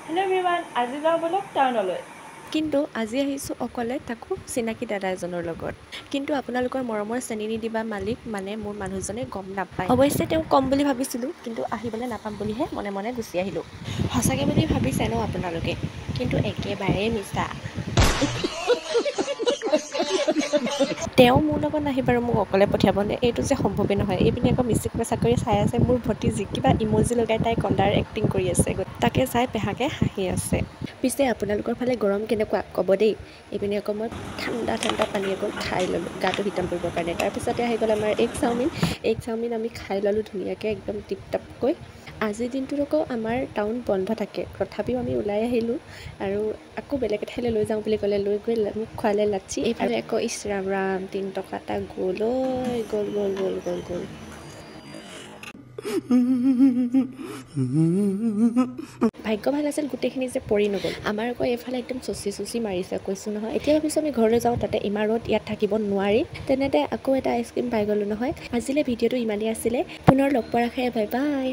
Hello' everyone, আজি যাওঁ বলক টাউনলৈ। কিন্তু আজি আহিছোঁ অকলে, তাকো চিনাকি দাদা এজনৰ লগত। কিন্তু আপোনালোকৰ মৰমৰ চেনি নিদিবা মালিক মানে মোৰ মানুহজনে গম নাপায়। অৱশ্যে তেওঁক কম বুলি ভাবিছিলোঁ, কিন্তু আহিবলৈ নাপাম বুলিহে মনে মনে গুচি আহিলোঁ। সঁচাকৈ বুলি ভাবিছে ন আপোনালোকে, কিন্তু একেবাৰে মিছা। তেওঁ মোৰ লগত নাহি বাৰু মোক অকলে পঠিয়াবনে, এইটো যে সম্ভৱেই নহয়। এইপিনে আকৌ মিচিক মেচাকৰি চাই আছে মোৰ ভতিজী, কিবা ইমজি লগাই তাই কণ্ডাৰ এক্টিং কৰি আছে, তাকে চাই পেহাকে হাঁহি আছে। পিছে আপোনালোকৰ ফালে গৰম কেনেকুৱা ক'ব দেই। এইপিনে আকৌ মই ঠাণ্ডা পানী অকণ খাই ল'লোঁ গাটো শীতল কৰিবৰ কাৰণে। তাৰপিছতে আহি গ'ল আমাৰ এগ চাওমিন আমি খাই ল'লোঁ ধুনীয়াকৈ একদম টিপটপকৈ। আজিৰ দিনটোত আকৌ আমাৰ টাউন বন্ধ থাকে, তথাপিও আমি ওলাই আহিলোঁ আৰু আকৌ বেলেগ এঠাইলৈ লৈ যাওঁ বুলি ক'লে লৈ গৈ মোক খোৱালে লাচ্ছি। এইফালে আকৌ ইছ ৰাম 3 টকা এটা গ'ল গ'ল। ভাগ্য ভাল আছিল গোটেইখিনি যে পৰি নগ'ল। আমাৰ আকৌ এইফালে একদম চুচি মাৰিছে কৈছোঁ নহয়। এতিয়া ভাবিছোঁ আমি ঘৰলৈ যাওঁ, তাতে ইমান ৰ'দ, ইয়াত থাকিব নোৱাৰি। তেনেতে আকৌ এটা আইচক্ৰীম পাই গ'লোঁ নহয়। আজিলৈ ভিডিঅ'টো ইমানেই আছিলে, পুনৰ লগ পোৱাৰ আশাৰে বাই বাই।